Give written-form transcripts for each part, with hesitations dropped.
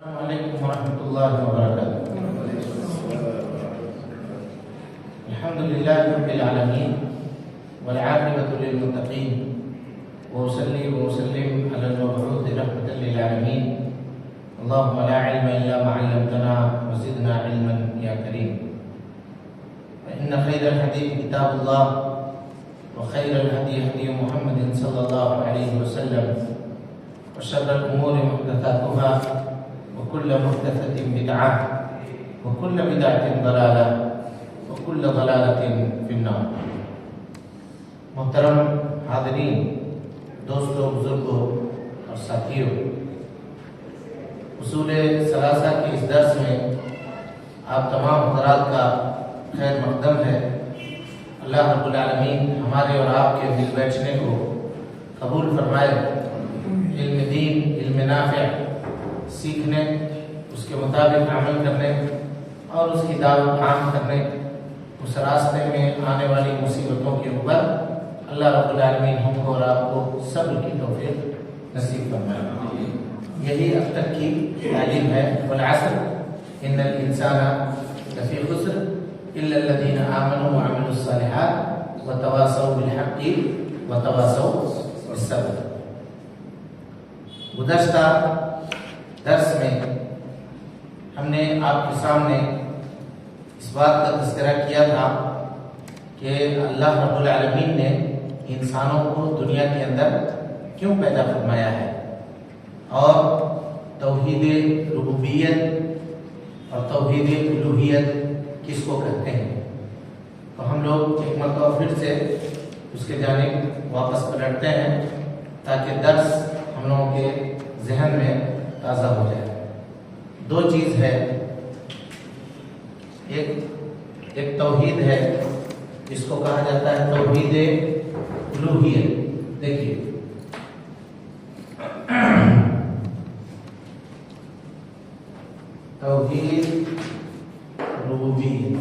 السلام علیکم ورحمۃ اللہ وبرکاتہ۔ الحمد للہ رب العالمین والعاقبۃ للمتقین وأصلی وأسلم علی المبعوث رحمۃ للعالمین اللهم لا علم الا ما علمتنا وزدنا علما یا کریم۔ فإن خیر الحدیث کتاب اللہ وخیر الهدی هدی محمد صلی اللہ علیہ وسلم وشر الامور محدثاتها وكل محدثة بدعة وكل بدعة ضلالة وكل ضلالة في النار۔ محترم حاضرین، دوستوں، بزرگوں اور ساتھیوں، اصول ثلاثہ کے اس درس میں آپ تمام حضرات کا خیر مقدم ہے۔ اللہ رب العالمین ہمارے اور آپ کے مل بیٹھنے کو قبول فرمائے، علم دین، علم نافع سیکھنے، اس کے مطابق عمل کرنے اور اس کی دعوت عام کرنے، اس راستے میں آنے والی مصیبتوں کے اوپر اللہ رب العالمین ہم کو اور آپ کو صبر کی توفیق نصیب فرمائے۔ یہی اب تک کی تعلیم ہے۔ والعصر ان الانسان لفی خسر الا الذین آمنوا وعملوا الصالحات وتواصوا بالحق وتواصوا بالصبر۔ گزشتہ درس میں ہم نے آپ کے سامنے اس بات کا تذکرہ کیا تھا کہ اللہ رب العالمین نے انسانوں کو دنیا کے اندر کیوں پیدا فرمایا ہے اور توحید ربوبیت اور توحید الوہیت کس کو کہتے ہیں۔ تو ہم لوگ ایک مرتبہ پھر سے اس کے جانب واپس پلٹتے ہیں تاکہ درس ہم لوگوں کے ذہن میں تازہ ہو جائے۔ دو چیز ہے، ایک توحید ہے جس کو کہا جاتا ہے توحید الوہیت۔ دیکھیے توحید ربوبیت،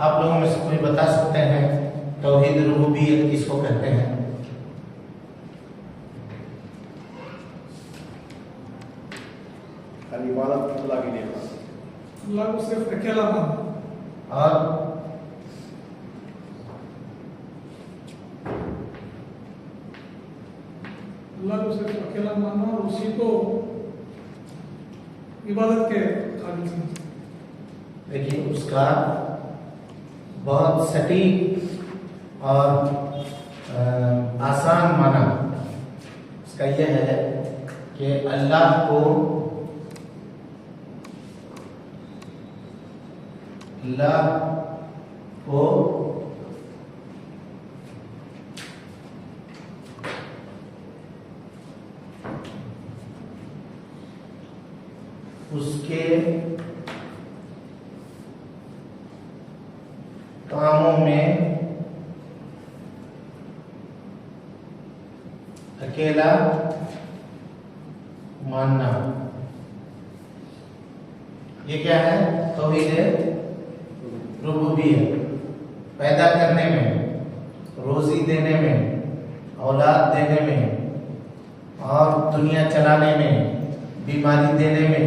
آپ لوگوں میں سے کوئی بتا سکتے ہیں توحید ربوبیت کس کو کہتے ہیں؟ عبادت اللہ کے لیے، اللہ کو صرف اکیلا ماننا، اور اللہ کو صرف اکیلا ماننا اور اسی کو عبادت کے قابل سمجھنا۔ دیکھیے اس کا بہت سٹیک اور آسان معنی اس کا یہ ہے کہ اللہ کو اس کے کاموں میں اکیلا ماننا، یہ کیا ہے؟ توحید ربوبیت۔ پیدا کرنے میں، روزی دینے میں، اولاد دینے میں اور دنیا چلانے میں، بیماری دینے میں،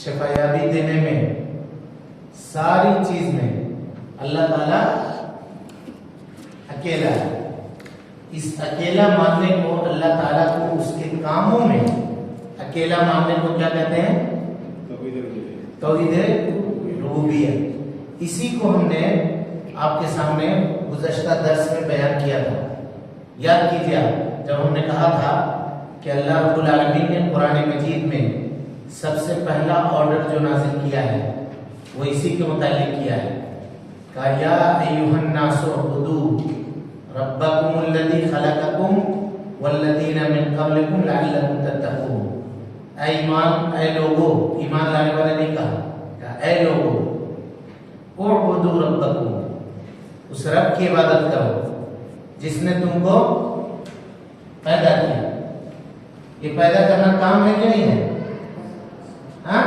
شفایابی دینے میں، ساری چیز میں اللہ تعالیٰ اکیلا ہے۔ اس اکیلا ماننے کو، اللہ تعالیٰ کو اس کے کاموں میں اکیلا ماننے کو کیا کہتے ہیں؟ توحید ربوبیت۔ اسی کو ہم نے آپ کے سامنے گزشتہ درس میں بیان کیا تھا۔ یاد کیجیے جب ہم نے کہا تھا کہ اللہ رب العالمین نے قرآن مجید میں سب سے پہلا آرڈر جو نازل کیا ہے وہ اسی کے متعلق کیا ہے کہ یا ایھا الناس اعبدوا ربکم الذی خلقکم والذین من قبلکم لعلکم تتقون۔ اے لوگو، ایمان لانے والے نہیں کہا، اے لوگو اعبدوا ربکم، اس رب کی عبادت کرو جس نے تم کو پیدا کیا۔ یہ پیدا کرنا کام ہے کہ نہیں ہے؟ ہاں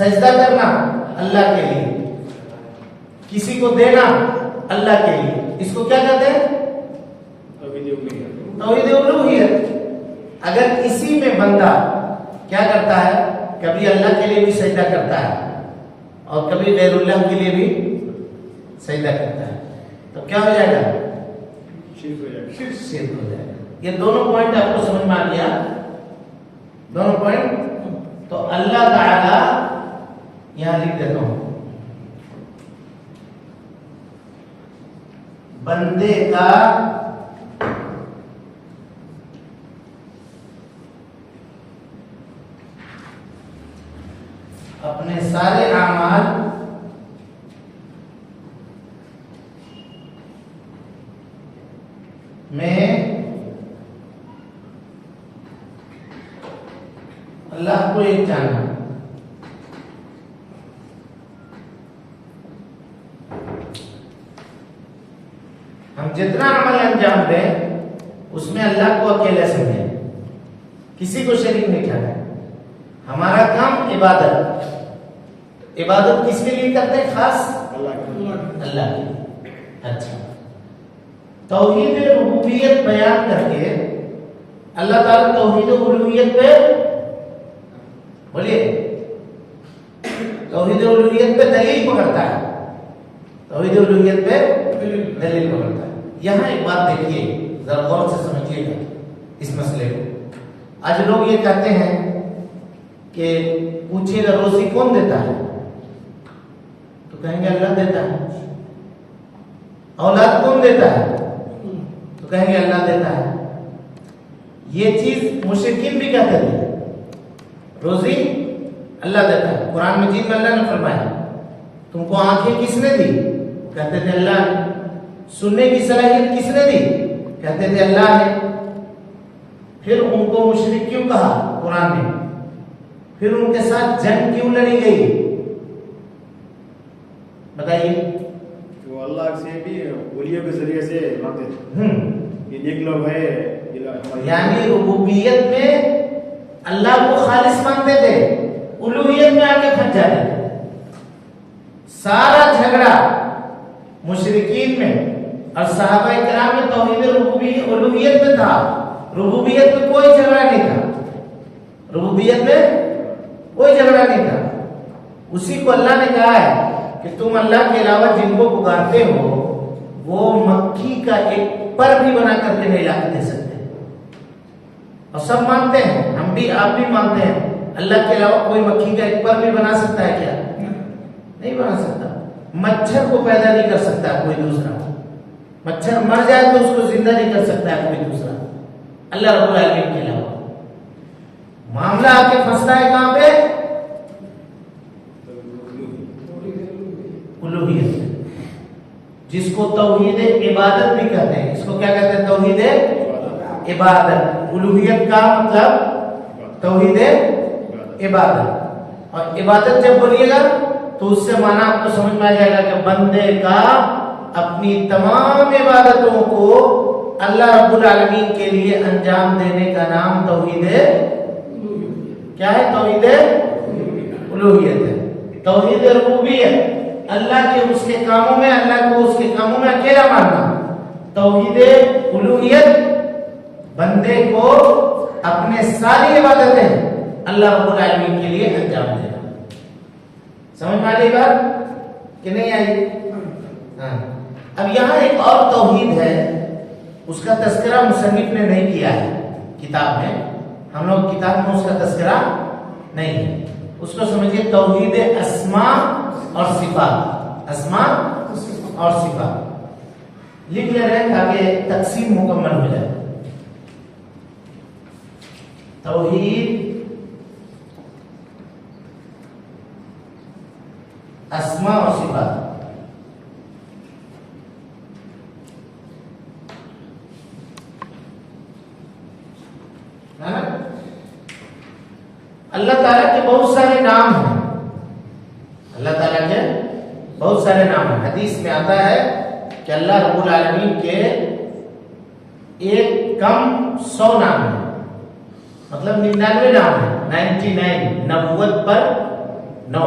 سجدہ کرنا اللہ کے لیے، کسی کو دینا اللہ کے لیے، اس کو کیا کہتے ہیں؟ توحید الوہیت۔ اگر اسی میں بندہ کیا کرتا ہے، کبھی اللہ کے لیے بھی سجدہ کرتا ہے اور کبھی غیر اللہ کے لیے بھی سجدہ کرتا ہے، تو کیا ہو جائے گا؟ شرک ہو جائے گا۔ یہ دونوں پوائنٹ آپ کو سمجھ میں آ گیا؟ دونوں پوائنٹ تو اللہ تعالی یہاں لکھ دیتا ہوں، بندے کا اپنے سارے اعمال میں اللہ کو ایک جاننا، ہم جتنا عمل انجام دیں اس میں اللہ کو اکیلے سمجھیں، کسی کو شریک نہیں ٹھہرائیں۔ ہمارا کام عبادت، عبادت کس کے لیے کرتے ہیں؟ خاص اللہ کی۔ اچھا، توحید ربوبیت بیان کر کے اللہ تعالیٰ توحید الوہیت پہ بولیے، توحید الوہیت پہ دلیل پکڑتا ہے، توحید الوہیت پہ دلیل پکڑتا ہے۔ یہاں ایک بات دیکھیے، ذرا غور سے سمجھیے گا اس مسئلے کو۔ آج لوگ یہ کہتے ہیں کہ پوچھیے گا روزی کون دیتا ہے، تو کہیں گے اللہ دیتا ہے۔ اولاد کون دیتا ہے، تو کہیں گے اللہ دیتا ہے۔ یہ چیز مشرکین بھی کہتے تھے، روزی اللہ دیتا ہے۔ قرآن مجید میں اللہ نے فرمایا تم کو آنکھیں کس نے دی، کہتے تھے اللہ نے۔ سننے کی صلاحیت کس نے دی، کہتے تھے اللہ نے۔ پھر ان کو مشرک کیوں کہا قرآن نے، پھر ان کے ساتھ جنگ کیوں لڑی گئی، بتائیے؟ وہ اللہ سے بھی ولیوں کے ذریعے سے مانتے تھے، یہ نیک لوگ ہے، یعنی ربوبیت میں اللہ کو خالص مانتے تھے، الوہیت میں آ کے پھنس جاتے تھے۔ سارا جھگڑا مشرکین میں اور صحابہ کرام میں توحید الوہیت میں تھا، ربوبیت میں کوئی جھگڑا نہیں تھا، ربوبیت میں کوئی جھگڑا نہیں تھا۔ اسی کو اللہ نے کہا ہے کہ تم اللہ کے علاوہ جن کو پکارتے ہو وہ مکھی کا ایک پر بھی بنا کر کے نہیں لا کے دے سکتے۔ اور سب مانتے ہیں، ہم بھی آپ بھی مانتے ہیں، اللہ کے علاوہ کوئی مکھی کا ایک پر بھی بنا سکتا ہے کیا؟ نہیں بنا سکتا۔ مچھر کو پیدا نہیں کر سکتا کوئی دوسرا، مچھر مر جائے تو اس کو زندہ نہیں کر سکتا ہے کوئی دوسرا، اللہ رب العالمین کے علاوہ۔ معاملہ آ کے پھنستا ہے کہاں پہ؟ الوہیت، جس کو توحید عبادت بھی کہتے ہیں۔ اس کو کیا کہتے ہیں؟ توحید عبادت۔ الوہیت کا مطلب توحید عبادت، اور عبادت جب بولیے گا تو اس سے معنی آپ کو سمجھ میں آ جائے گا کہ بندے کا اپنی تمام عبادتوں کو اللہ رب العالمین کے لیے انجام دینے کا نام توحید کیا ہے؟ توحید الوہیت ہے۔ توحید ربوبیت، اللہ کے اس کے کاموں میں، اللہ کو اس کے کاموں میں اکیلا ماننا۔ توحید الوہیت، بندے کو اپنے ساری عبادتیں اللہ رب العالمین کے لیے انجام دینا۔ سمجھ میں آ گئی بات کہ نہیں آئی؟ ہاں۔ اب یہاں ایک اور توحید ہے، اس کا تذکرہ مصنف نے نہیں کیا ہے کتاب میں، ہم لوگ کتاب میں اس کا تذکرہ نہیں ہے۔ اس کو سمجھیے توحید اسماء اور صفات، اسماء اور صفات لکھ لے رہے ہیں تاکہ تقسیم مکمل ہو جائے۔ توحید اسماء اور صفات، اللہ تعالیٰ کے بہت سارے نام ہیں، اللہ تعالیٰ کے بہت سارے نام ہیں۔ حدیث میں آتا ہے کہ اللہ رب العالمین کے ایک کم 100 نام ہیں، مطلب 99 نام ہیں، 99 نبوت پر 9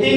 3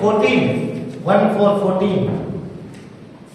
14।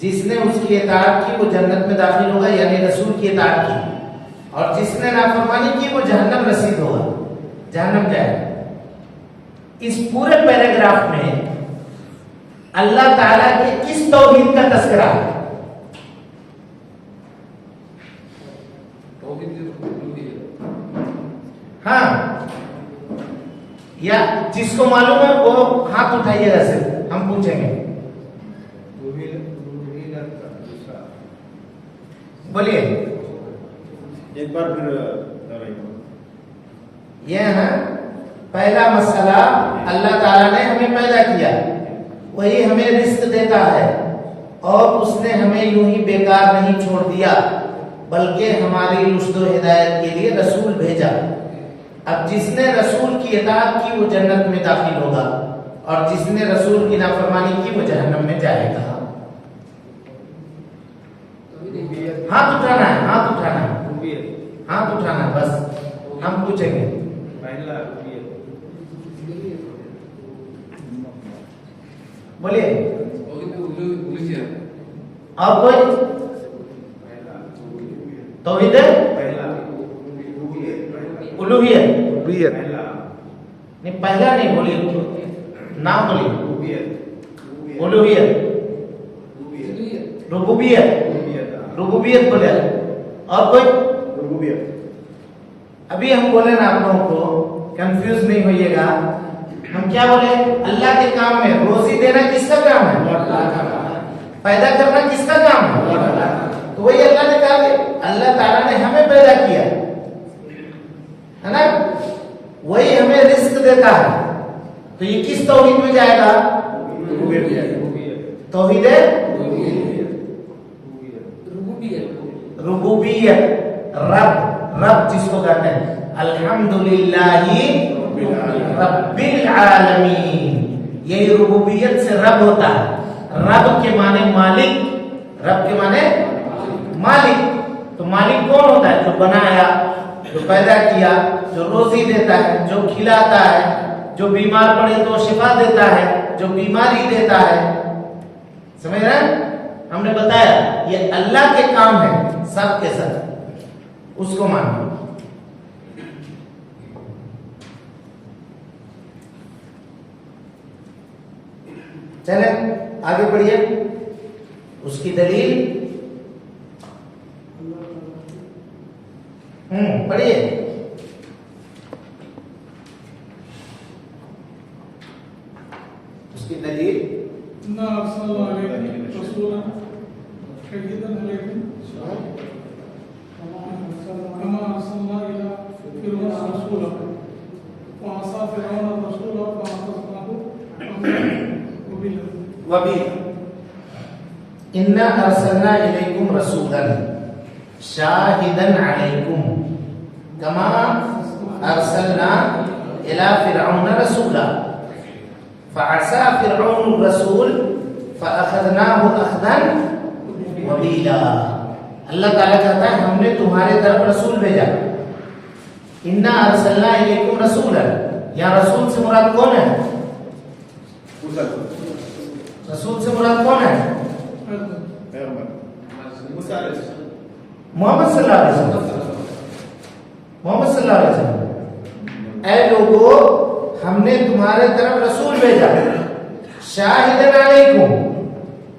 جس نے اس کی اطاعت کی وہ جنت میں داخل ہوگا، یعنی رسول کی اطاعت کی، اور جس نے نافرمانی کی وہ جہنم رسید ہوگا، جہنم جائے گا۔ اس پورے پیراگراف میں اللہ تعالیٰ کے کس توحید کا تذکرہ ہے؟ ہاں، یا جس کو معلوم ہے وہ ہاتھ اٹھائیے گا، صرف ہم پوچھیں گے، بولیے ایک بار پھر یہ ہے پہلا مسئلہ، اللہ تعالیٰ نے ہمیں پیدا کیا، وہی ہمیں رزق دیتا ہے، اور اس نے ہمیں یوں ہی بیکار نہیں چھوڑ دیا بلکہ ہماری رشد و ہدایت کے لیے رسول بھیجا۔ اب جس نے رسول کی اطاعت کی وہ جنت میں داخل ہوگا، اور جس نے رسول کی نافرمانی کی وہ جہنم میں جائے گا۔ ہاتھ اٹھانا ہے، ہاتھ اٹھانا ہے، ہاتھ اٹھانا ہے، بس ہم پوچھیں گے۔ بولیے اور کوئی توحید الوہیت نہیں، پہلا نہیں، بولیے نام، بولیے الوہیت، ربوبیت بولے، اور کوئی ربوبیت۔ ابھی ہم بولے نا، آپ لوگوں کو کنفیوز نہیں ہوئیے گا، ہم کیا بولے؟ اللہ کے کام میں روزی دینا کس کا کام ہے؟ پیدا کرنا کس کا کام ہے؟ تو وہی اللہ نے کہا کہ اللہ تعالیٰ نے ہمیں پیدا کیا ہے نا، وہی ہمیں رزق دیتا ہے، تو یہ کس توحید میں جائے گا؟ توحید ربوبیت، رب جس کو کہتے ہیں الحمدللہ رب العالمین، یہی ربوبیت سے رب ہوتا ہے۔ رب کے معنی مالک، رب کے معنی مالک، تو مالک کون ہوتا ہے؟ جو بنایا، جو پیدا کیا، جو روزی دیتا ہے، جو کھلاتا ہے، جو بیمار پڑے تو شفا دیتا ہے، جو بیماری دیتا ہے، سمجھ رہے ہیں؟ ہم نے بتایا یہ اللہ کے کام ہے، سب کے سب اس کو مانو۔ چلیں آگے بڑھیے، اس کی دلیل پڑھیے۔ اس کی دلیل اِنَّا أَرْسَلْنَا إِلَيْكُمْ رَسُولًا شَاهِدًا عَلَيْكُمْ كَمَا أَرْسَلْنَا إِلَى فِرْعَوْنَ رَسُولًا فَعَصَى فِرْعَوْنُ الرَّسُولَ فَأَخَذْنَاهُ أَخْذًا وَبِيلًا۔ اللہ تعالیٰ کہتا ہے ہم نے تمہارے طرف رسول بھیجا۔ اِنَّا أَرْسَلْنَا إِلَيْكُمْ رَسُولًا، یہاں رسول سے مراد کون ہے؟ رسول سے مراد کون ہے؟ محمد صلی اللہ علیہ وسلم، محمد صلی اللہ علیہ وسلم۔ اے لوگو ہم نے تمہارے طرف رسول بھیجا، شاہدن علیکم،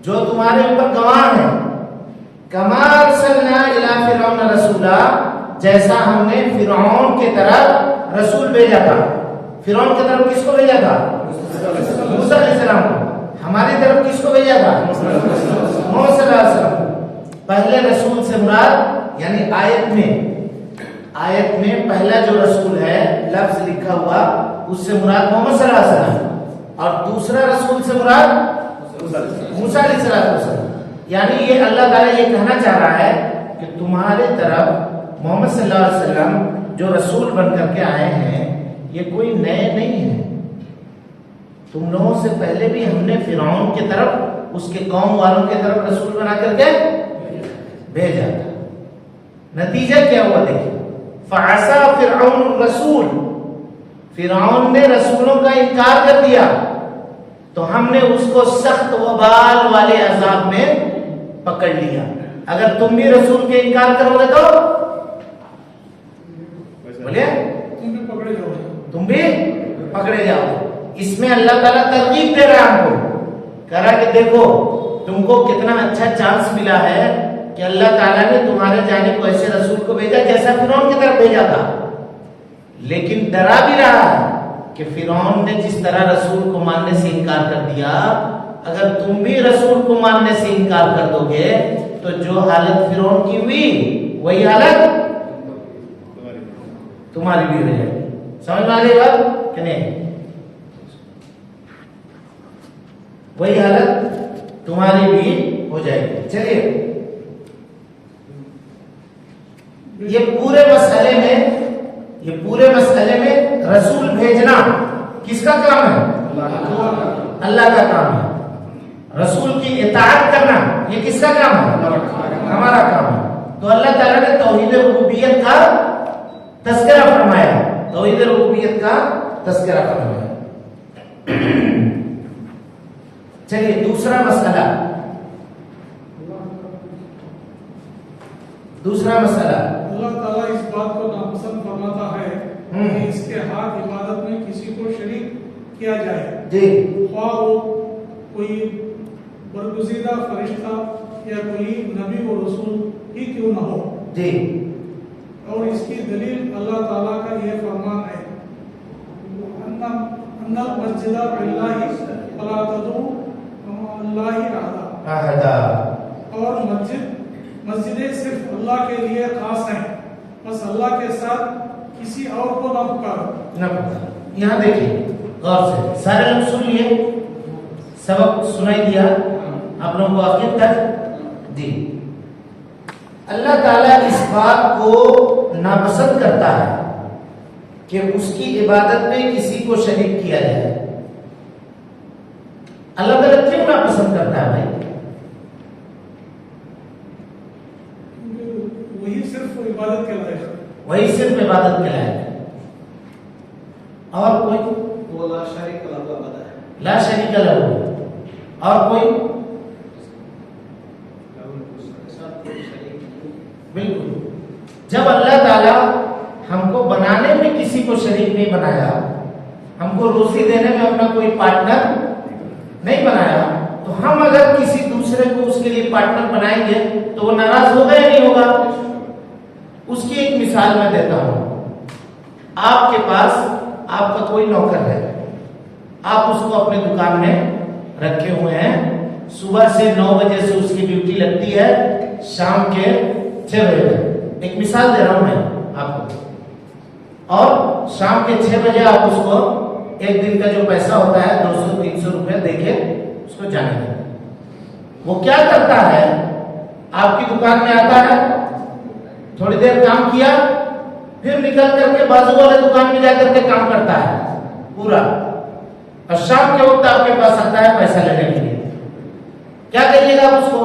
جو تمہارے اوپر گواہ ہیں، کما ارسلنا الی فرعون رسولا، جیسا ہم نے فرعون کے طرف رسول بھیجا تھا۔ فرعون کی طرف کس کو بھیجا تھا؟ موسیٰ علیہ السلام کو۔ ہماری طرف کس کو بھیجا تھا؟ محمد صلی اللہ علیہ وسلم۔ پہلے رسول سے مراد، یعنی آیت میں پہلا جو رسول ہے لفظ لکھا ہوا، اس سے مراد محمد صلی اللہ علیہ وسلم، اور دوسرا رسول سے مراد موسیٰ علیہ السلام۔ یعنی یہ اللہ تعالیٰ یہ کہنا چاہ رہا ہے کہ تمہارے طرف محمد صلی اللہ علیہ وسلم جو رسول بن کر کے آئے ہیں یہ کوئی نئے نہیں ہیں، تم لوگوں سے پہلے بھی ہم نے فرعون کی طرف، اس کے قوم والوں کی طرف رسول بنا کر کے بھیجا تھا۔ نتیجہ کیا ہوا دیکھیں، فعصى فرعون الرسول، فرعون نے رسولوں کا انکار کر دیا تو ہم نے اس کو سخت وبال والے عذاب میں پکڑ لیا. اگر تم بھی رسول کے انکار کرو گے تو بولے تم بھی پکڑے جاؤ. اس میں اللہ تعالیٰ ترغیب دے رہا ہے ہم کو, کہہ رہا کہ دیکھو تم کو کتنا اچھا چانس ملا ہے کہ اللہ تعالیٰ نے تمہارے جانب کو ایسے رسول کو بھیجا جیسا فرعون کی طرف بھیجا تھا, لیکن ڈرا بھی رہا ہے کہ فرعون نے جس طرح رسول کو ماننے سے انکار کر دیا, اگر تم بھی رسول کو ماننے سے انکار کر دو گے تو جو حالت فرعون کی ہوئی وہی حالت تمہاری بھی ہو جائے گی. سمجھ میں آ گئی بات کہ نہیں؟ وہی حالت تمہاری بھی ہو جائے گی. چلیے یہ پورے مسئلے میں رسول بھیجنا کس کا کام ہے؟ اللہ کا کام ہے. رسول کی اطاعت کرنا یہ کس کا کام ہے؟ ہمارا کام ہے. تو اللہ تعالیٰ نے توحید ربوبیت کا تذکرہ فرمایا, توحید ربوبیت کا تذکرہ فرمایا. چلیے دوسرا مسئلہ اللہ تعالیٰ اس بات کو ناپسند فرماتا ہے کہ اس کے ہاتھ عبادت میں کسی کو شریک کیا جائے, جی, خواہ وہ کوئی برگزیدہ فرشتہ یا کوئی نبی و رسول ہی کیوں نہ ہو. جی, اور اس کی دلیل اللہ تعالیٰ کا یہ فرمان ہے ان المسجد للہ فلا تدعوا مع اللہ احدا, اور مسجدیں صرف اللہ کے لیے خاص ہیں, بس اللہ کے ساتھ کسی اور کو نہ پکارو. یہاں دیکھیے غور سے, سارے لوگ سن لیے, سبق سنائی دیا آپ لوگوں کو آخر تک. جی, اللہ تعالیٰ اس بات کو ناپسند کرتا ہے کہ اس کی عبادت میں کسی کو شریک کیا جائے. اللہ تعالیٰ کیوں ناپسند کرتا ہے بھائی؟ وہی صرف عبادت کے لائق ہے, وہی صرف عبادت کے لائق ہے. اور کوئی وہ لا شریک لہ ہے, لا شریک لہ, اور کوئی بالکل. جب اللہ تعالیٰ ہم کو بنانے میں کسی کو شریک نہیں بنایا, ہم کو روزی دینے میں اپنا کوئی پارٹنر نہیں بنایا, تو ہم اگر کسی دوسرے کو اس کے لیے پارٹنر بنائیں گے تو وہ ناراض ہوگا یا نہیں ہوگا؟ اس کی ایک مثال میں دیتا ہوں. آپ کے پاس آپ کا کوئی نوکر ہے, آپ اس کو اپنے دکان میں رکھے ہوئے ہیں, صبح سے 9 بجے سے اس کی ڈیوٹی لگتی ہے شام کے 6 بجے تک. ایک مثال دے رہا ہوں میں آپ کو, اور شام کے 6 بجے آپ اس کو ایک دن کا جو پیسہ ہوتا ہے 200-300 روپے دے کے اس کو جانے دیں. وہ کیا کرتا ہے, آپ کی دکان میں آتا ہے, تھوڑی دیر کام کیا, پھر نکل کر کے بازو والے دکان میں جا کر کے کام کرتا ہے پورا, اور شام کے وقت آپ کے پاس آتا ہے پیسہ لینے کے لیے. کیا کریے گا آپ اس کو؟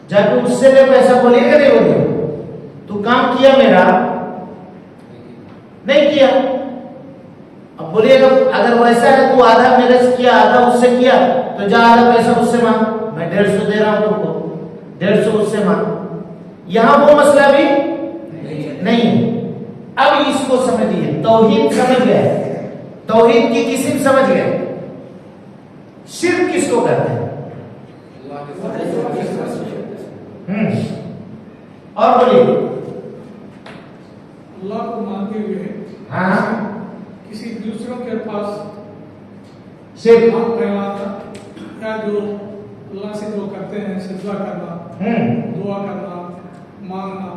جا کے اس سے پیسہ بولیے گا نہیں بولیے؟ تو کام کیا میرا نہیں کیا. اب بولیے گا اگر ویسا ہے تو آدھا میرے سے کیا آدھا اس سے کیا, تو جا آدھا پیسہ اس سے مانگ, میں 150 دے رہا ہوں تم کو, 150 اس سے مانگ. یہاں وہ مسئلہ بھی نہیں ہے. اب اس کو سمجھیے, توحید سمجھ گئے, توحید کی قسم سمجھ گئے. شرک کس کو کہتے ہیں؟ اور بولیے. اللہ کو مانتے ہوئے ہاں کسی دوسروں کے پاس شرک یا جو اللہ سے جو کرتے ہیں, سجدہ کرنا, دعا کرنا, مانگنا,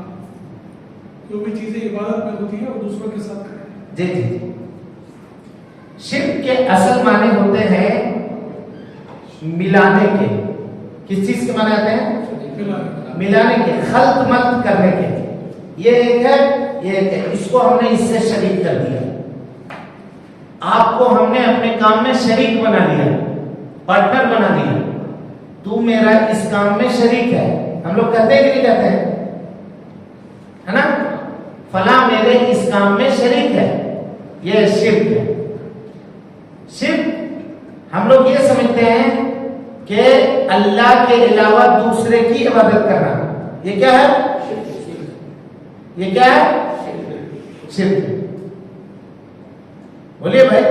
جو بھی چیزیں عبادت میں ہوتی ہیں وہ دوسروں کے ساتھ کریں. جی جی, شرک کے اصل معنی ہوتے ہیں ملانے کے. کس چیز کے معنی آتے ہیں؟ ملانے کے, خلط ملط کرنے کے. یہ ایک ہے, یہ ایک ہے. اس کو ہم نے اس سے شریک کر دیا. آپ کو ہم نے اپنے کام میں شریک بنا لیا, پارٹنر بنا دیا. تو میرا اس کام میں شریک ہے. ہم لوگ کہتے ہیں کہ نہیں کہتے ہیں, ہے نا, فلاں میرے اس کام میں شریک ہے. یہ شرک ہے. شرک ہم لوگ یہ سمجھتے ہیں کہ اللہ کے علاوہ دوسرے کی عبادت کرنا، یہ کیا ہے؟ یہ کیا ہے؟ شرک۔ بولیے بھائی،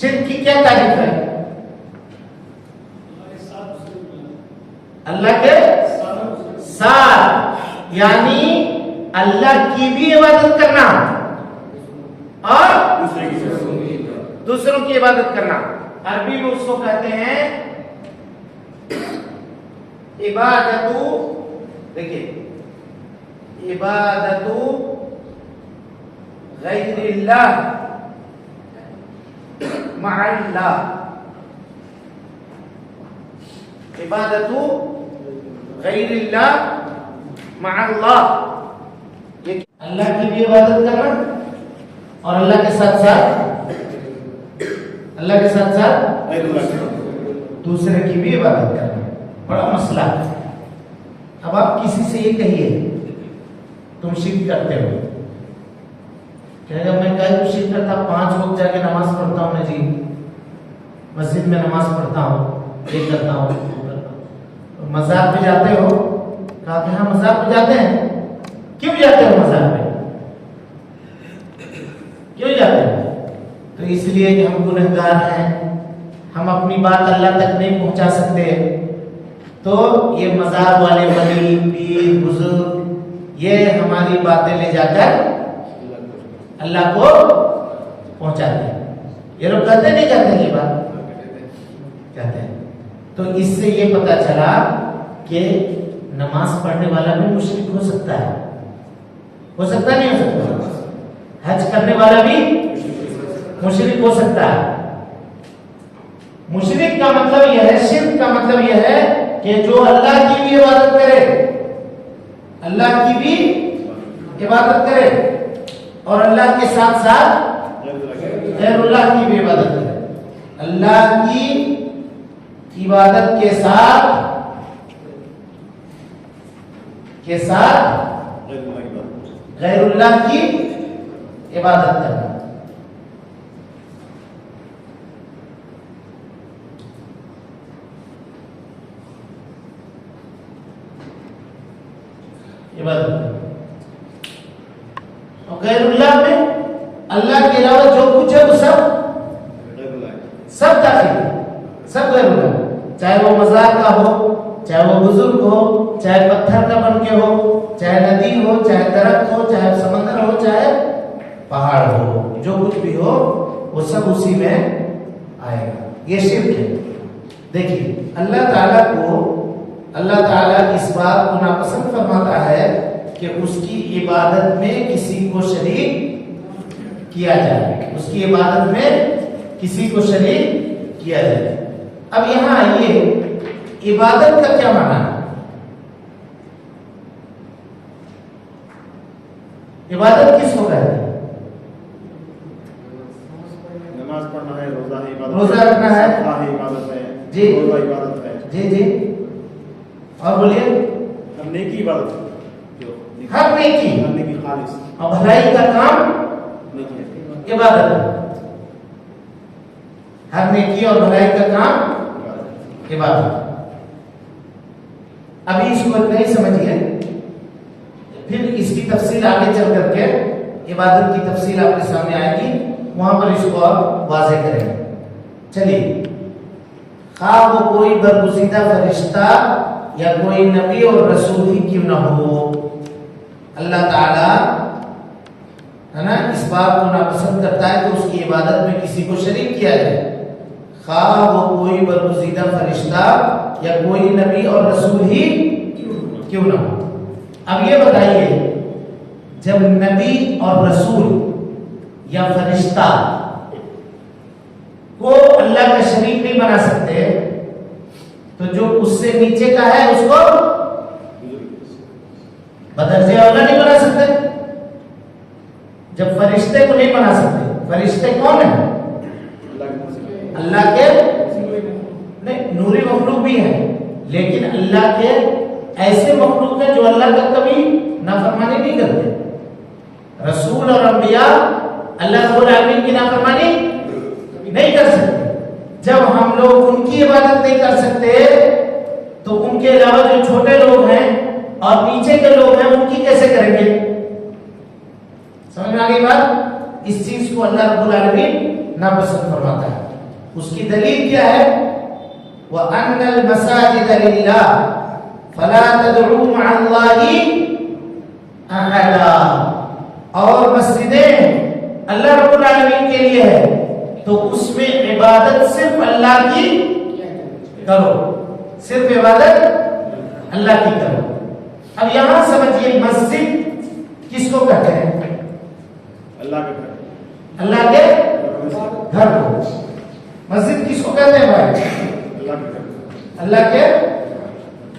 شرک کی کیا تعریف ہے؟ اللہ کے ساتھ، یعنی اللہ کی بھی عبادت کرنا اور دوسروں کی عبادت کرنا۔ عربی میں اس کو کہتے ہیں عبادت، دیکھیے عبادت غیر اللہ مع اللہ، عبادت غیر اللہ مع اللہ، یہ اللہ کی بھی عبادت کرنا اور اللہ کے ساتھ ساتھ دوسرے کی بھی عبادت کرنا، بڑا مسئلہ ہے۔ اب آپ کسی سے یہ کہیے تم شرک کرتے ہو، کہے گا میں کہیں شرک کرتا، 5 وقت جا کے نماز پڑھتا ہوں، میں جی مسجد میں نماز پڑھتا ہوں، یہ کرتا ہوں، وہ کرتا ہوں۔ مزار پہ جاتے ہو؟ کہا کہ ہاں مزار پہ جاتے ہیں۔ کیوں جاتے ہو مزار پہ؟ کیوں جاتے ہیں؟ تو اس لیے کہ ہم گنہگار ہیں، ہم اپنی بات اللہ تک نہیں پہنچا سکتے، تو یہ مزار والے ولی پیر بزرگ یہ ہماری باتیں لے جا کر اللہ کو پہنچاتے ہیں۔ یہ لوگ کہتے نہیں کہتے ہیں، یہ بات کہتے ہیں۔ تو اس سے یہ پتا چلا کہ نماز پڑھنے والا بھی مشرک ہو سکتا ہے، ہو سکتا نہیں ہو سکتا؟ حج کرنے والا بھی مشرک ہو سکتا ہے۔ مشرک کا مطلب یہ ہے، شرک کا مطلب یہ ہے کہ جو اللہ کی بھی عبادت کرے، اللہ کی بھی عبادت کرے اور اللہ کے ساتھ ساتھ غیر اللہ کی بھی عبادت کرے، اللہ کی عبادت کے ساتھ غیر اللہ کی عبادت کرنا۔ اور غیر اللہ میں اللہ کے علاوہ جو کچھ ہے وہ سب داخل ہے، سب غیر اللہ، چاہے وہ مزار کا ہو، چاہے وہ بزرگ ہو، چاہے پتھر کا بن کے ہو، چاہے ندی ہو، چاہے درخت ہو، چاہے سمندر ہو، چاہے پہاڑ ہو، جو کچھ بھی ہو وہ سب اسی میں آئے گا۔ یہ شرک ہے۔ دیکھیے اللہ تعالیٰ اس بات کو ناپسند فرماتا ہے کہ اس کی عبادت میں کسی کو شریک کیا جائے، اس کی عبادت میں کسی کو شریک کیا جائے۔ اب یہاں آئیے، عبادت کا کیا معنی ہے؟ عبادت کس کو کہتے ہیں؟ نماز پڑھنا ہے، روزہ رکھنا ہے، عبادت ہے جی، روزہ عبادت ہے، جی اور بولیے ہر نیکی عبادت ہے، ہر نیکی خالص اور بھلائی کا کام نیکی عبادت ہے، ہر نیکی اور بھلائی کا کام عبادت۔ ابھی اس کو نہیں سمجھیے، پھر اس کی تفصیل آگے چل کر کے عبادت کی تفصیل آپ کے سامنے آئے گی، وہاں پر اس کو آپ واضح کریں گے۔ چلیے، خواہ وہ کوئی برگزیدہ فرشتہ یا کوئی نبی اور رسول ہی کیوں نہ ہو، اللہ تعالی ہے نا اس بات کو ناپسند کرتا ہے کہ اس کی عبادت میں کسی کو شریک کیا جائے، خواہ وہ کوئی برگزیدہ فرشتہ یا کوئی نبی اور رسول ہی کیوں نہ ہو۔ اب یہ بتائیے، جب نبی اور رسول یا فرشتہ کو اللہ کا شریک نہیں بنا سکتے، تو جو اس سے نیچے کا ہے اس کو بدرجہ اولا نہیں بنا سکتے۔ جب فرشتے کو نہیں بنا سکتے، فرشتے کون ہیں؟ اللہ کے نہیں، نوری مخلوق بھی ہیں، لیکن اللہ کے ایسے مخلوق ہیں جو اللہ کا کبھی نافرمانی نہیں کرتے۔ رسول اور انبیاء اللہ رب العالمین کی نافرمانی نہیں کر سکتے۔ جب ہم لوگ ان کی عبادت نہیں کر سکتے تو ان کے علاوہ جو چھوٹے لوگ ہیں اور نیچے کے لوگ ہیں ان کی کیسے کریں گے؟ سمجھ میں آ گئی بات؟ اس چیز کو اللہ رب العالمین ناپسند فرماتا ہے. اس کی دلیل کیا ہے؟ وَأَنَّ الْمَسَاجِدَ لِلَّهِ فَلَا تَدْعُوا مَعَ اللَّهِ أَحَدًا. اور مسجدیں اللہ رب العالمین کے لیے ہے تو اس میں عبادت صرف اللہ کی کرو، صرف عبادت اللہ کی کرو. اب یہاں سمجھیے مسجد کس کو کہتے ہیں؟ اللہ کے گھر. اللہ کے گھر کو. مسجد کس کو کہتے ہیں بھائی؟ اللہ کے گھر. اللہ کے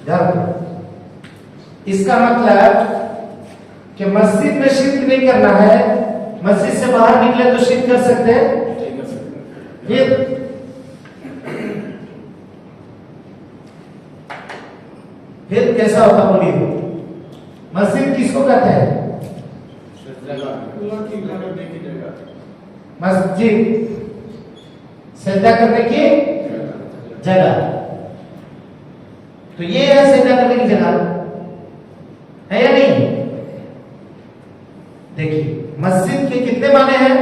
گھر کو. اس کا مطلب کہ مسجد میں شرک نہیں کرنا ہے، مسجد سے باہر نکلے تو شرک کر سکتے ہیں. پھر کیسا ہوتا بولیے؟ مسجد کس کو کہتے ہیں؟ اللہ کی عبادت کی جگہ. مسجد سجدہ کرنے کی جگہ. تو یہ ہے سجدہ کرنے کی جگہ ہے یا نہیں؟ دیکھیے مسجد کے کتنے معنی ہیں؟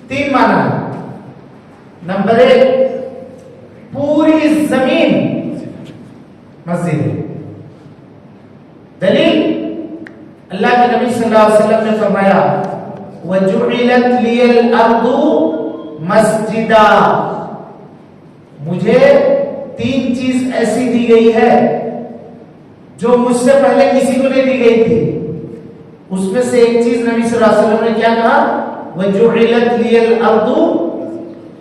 3 معنی ہیں. نمبر 1 پوری زمین مسجد ہے. دلیل اللہ کے نبی صلی اللہ علیہ وسلم نے فرمایا وَجُعِلَتْ لِيَ الْأَرْضُ مَسْجِدًا. مجھے 3 چیز ایسی دی گئی ہے جو مجھ سے پہلے کسی کو نہیں دی گئی تھی. اس میں سے ایک چیز نبی صلی اللہ علیہ وسلم نے کیا کہا؟ وَجُعِلَتْ لِيَ الْأَرْضُ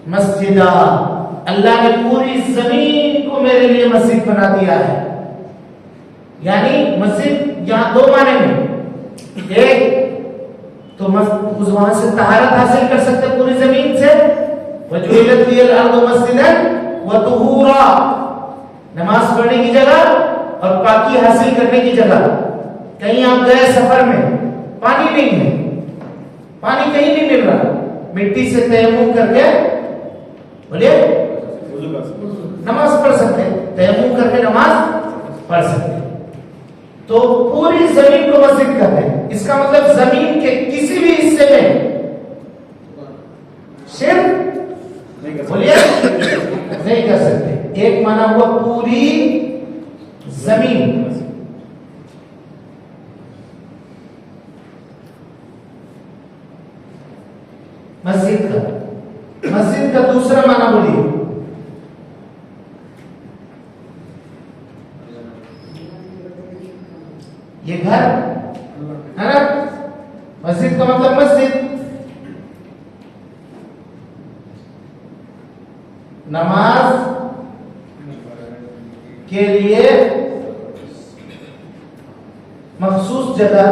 مَسْجِدًا. اللہ نے پوری زمین کو میرے لیے مسجد بنا دیا ہے. یعنی مسجد یہاں 2 معنی میں. ایک تو وہاں سے طہارت حاصل کر سکتے پوری زمین سے، وَجُعِلَتْ لِيَ الْأَرْضُ مَسْجِدًا وَطُهُورًا، نماز پڑھنے کی جگہ اور پاکی حاصل کرنے کی جگہ. کہیں آپ گئے سفر میں، پانی نہیں ہے، پانی کہیں نہیں مل رہا، مٹی سے تیمم کر کے بولیے نماز پڑھ سکتے، تیمم کر کے نماز پڑھ سکتے. تو پوری زمین کو مسجد کہتے ہیں. اس کا مطلب زمین کے کسی بھی حصے میں شرک بولیے نہیں کر سکتے. ایک معنی ہوا پوری زمین. مسجد کا دوسرا معنی بولیے. یہ گھر ہے نا. مسجد کا مطلب مسجد. نماز کے لیے مخصوص جگہ،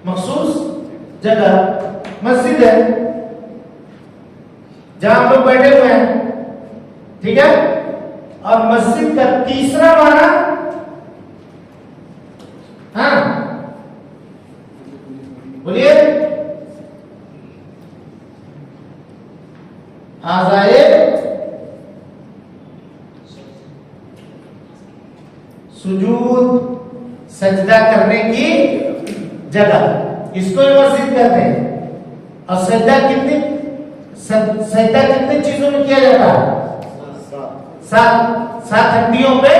مخصوص جگہ مسجد ہے جہاں ہم لوگ بیٹھے ہوئے ہیں. ٹھیک ہے. اور مسجد کا تیسرا معنی ہاں بولیے آزائے سجود، سجدہ کرنے کی جگہ. اس کو مسجد کہتے ہیں. اور سجدہ کتنی چیزوں میں کیا جاتا ہے؟ 7 ہڈیوں پہ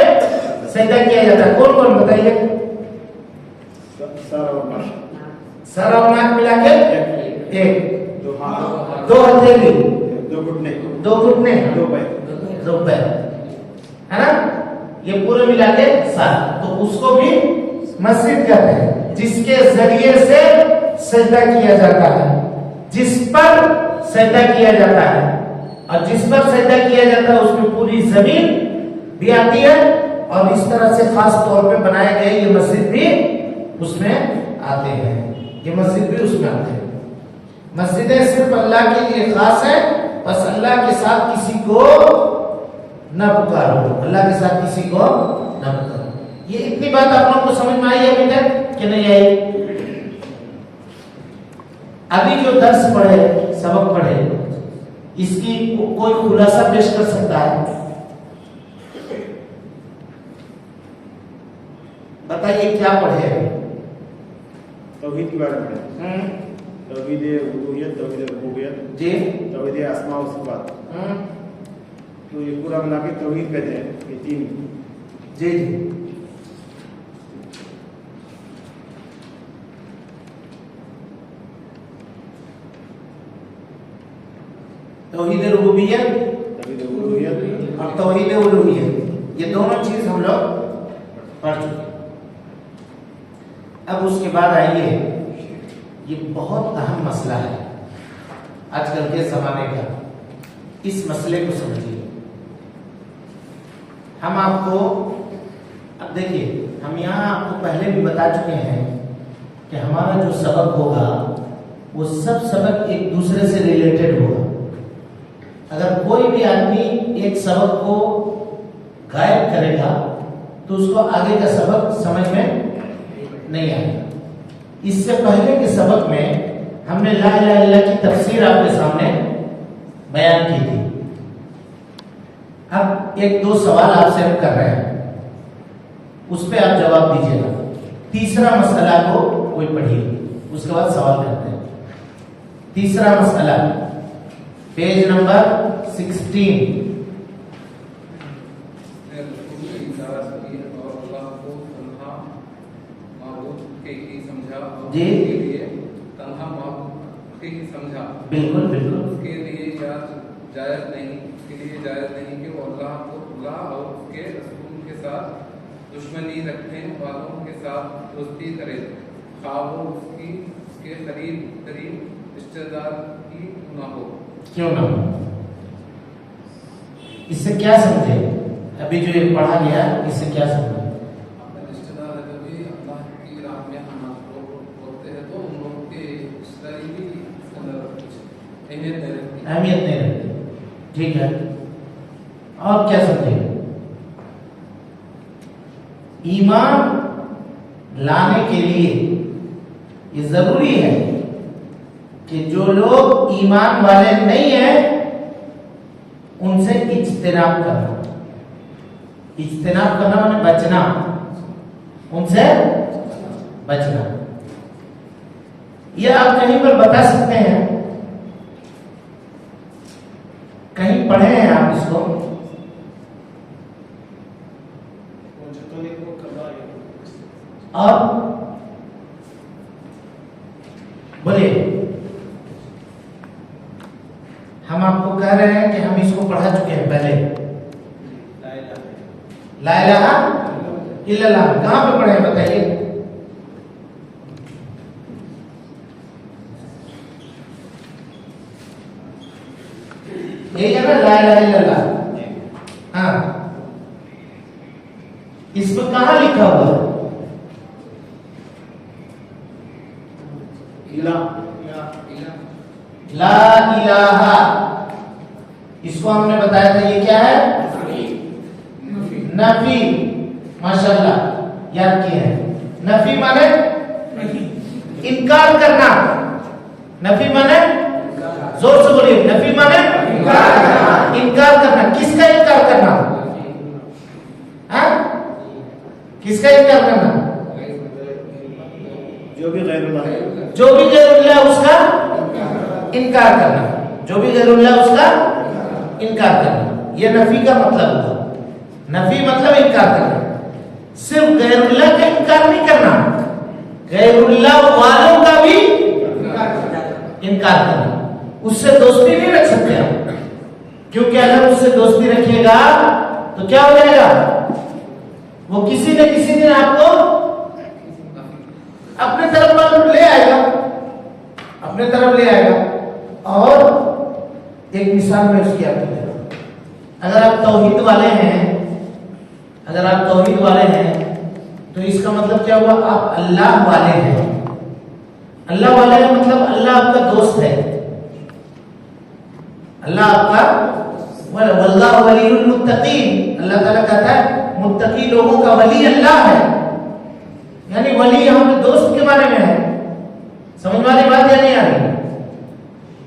سجدہ کیا جاتا ہے. کون کون بتائیے؟ سر اور ناک ملا کے 1، 2 ہتھیلی، 2 گھٹنے، 2 پیر ہے نا. یہ پورے ملا کے 7. تو اس کو بھی مسجد کہتے ہیں جس کے ذریعے سے سجدہ کیا جاتا ہے، جس پر سجدہ کیا جاتا ہے. اور جس پر سجدہ کیا جاتا ہے اس میں پوری زمین بھی آتی ہے. اور اس طرح سے خاص طور پہ بنائے گئے یہ مسجد بھی اس میں آتے ہیں. یہ مسجد بھی اس میں آتے ہیں. مسجدیں صرف اللہ کے لیے خاص ہیں. بس اللہ کے ساتھ کسی کو نہ پکارو، اللہ کے ساتھ کسی کو نہ پکارو. یہ اتنی بات آپ لوگوں کو سمجھ میں آئی ہے ابھی تک کہ نہیں آئی؟ ابھی جو درس پڑھے سبق پڑھے اس کی کوئی خلاصہ پیش کر سکتا ہے؟ بتائیے کیا پڑھے؟ توحید کے بارے میں توحید الوہیت، توحید ربوبیت، جی، توحید اسماء و صفات، تو یہ پورا ملا کے توحید کہتے ہیں یہ تین. جی جی. توحید ربوبیت توحید الوہیت اور توحید الوہیت، یہ دونوں چیز ہم لوگ پڑھ چکے. اب اس کے بعد آئیے، یہ بہت اہم مسئلہ ہے آج کل کے زمانے کا. اس مسئلے کو سمجھیے. ہم آپ کو اب دیکھیے، ہم یہاں آپ کو پہلے بھی بتا چکے ہیں کہ ہمارا جو سبق ہوگا وہ سب سبق ایک دوسرے سے ریلیٹڈ ہوگا. اگر کوئی بھی آدمی ایک سبق کو غائب کرے گا تو اس کو آگے کا سبق سمجھ میں نہیں آئے گا. اس سے پہلے کے سبق میں ہم نے لا الہ الا اللہ کی تفسیر آپ کے سامنے بیان کی تھی. اب ایک دو سوال آپ سے ہم کر رہے ہیں، اس پہ آپ جواب دیجیے گا. تیسرا مسئلہ کو کوئی پڑھیے، اس کے بعد سوال کرتے ہیں. تیسرا مسئلہ پیج نمبر 16. جی سمجھا بالکل بالکل. اس کے لیے جائز نہیں کہ وہ اللہ کو اللہ اور اس کے رسول کے ساتھ دشمنی رکھنے والوں کے ساتھ دوستی کرے، خواہ وہ اس کے قریب ترین رشتہ دار کی نہ ہو. کیوں نہ ہو؟ اس سے کیا سمجھے؟ ابھی جو یہ پڑھا گیا اس سے کیا سمجھے؟ اپنے رشتہ دار کبھی اللہ کی راہ میں ہوتے ہیں تو ان لوگوں کے رشتہ داری بھی اس کے اندر کچھ اہمیت نہیں رکھتی. ٹھیک ہے. اور کیا سمجھے؟ ایمان لانے کے لیے یہ ضروری ہے کہ جو لوگ ایمان والے نہیں ہیں ان سے اجتناب کرنا. اجتناب کرنا مطلب بچنا، ان سے بچنا. یہ آپ کہیں پر بتا سکتے ہیں؟ کہیں پڑھے ہیں آپ اس کو؟ اور بولے، ہم آپ کو کہہ رہے ہیں کہ ہم اس کو پڑھا چکے ہیں پہلے. لا الہ الا اللہ کہاں پہ پڑھے ہیں بتائیے؟ یہی ہے نا لا الہ الا اللہ. ہاں، اس میں کہاں لکھا ہوا ہے؟ لا الہ. اس کو ہم نے بتایا تھا یہ کیا ہے؟ نفی. ماشاءاللہ یاد کیا ہے. نفی مانے انکار کرنا. نفی مانے زور سے بولیے، نفی مانے انکار کرنا. کس کا انکار کرنا؟ ہاں، کس کا انکار کرنا؟ جو بھی غیر اللہ ہے، جو بھی غیر اللہ اس کا انکار کرنا. جو بھی غیر اللہ اس کا انکار کرنا. یہ نفی کا مطلب ہوگا. نفی مطلب انکار کرنا. صرف غیر اللہ کا انکار نہیں کرنا، غیر اللہ والوں کا بھی انکار کرنا. اس سے دوستی نہیں رکھ سکتے آپ، کیونکہ اگر اس سے دوستی رکھیے گا تو کیا ہو جائے گا؟ وہ کسی نہ کسی دن آپ کو اپنے طرف لے آئے گا، اپنے طرف لے آئے گا. اور ایک مثال میں اس کی آپ کو دے رہا ہوں. اگر آپ توحید والے ہیں، اگر آپ توحید والے ہیں تو اس کا مطلب کیا ہوا؟ آپ اللہ والے ہیں. اللہ والے ہیں مطلب اللہ آپ کا دوست ہے. اللہ آپ کا واللہ ولی المتقین. اللہ تعالیٰ کہتا ہے متقی لوگوں کا ولی اللہ ہے. یعنی ولی یہاں پہ دوست کے بارے میں ہے. سمجھ والی بات یا نہیں آ رہی؟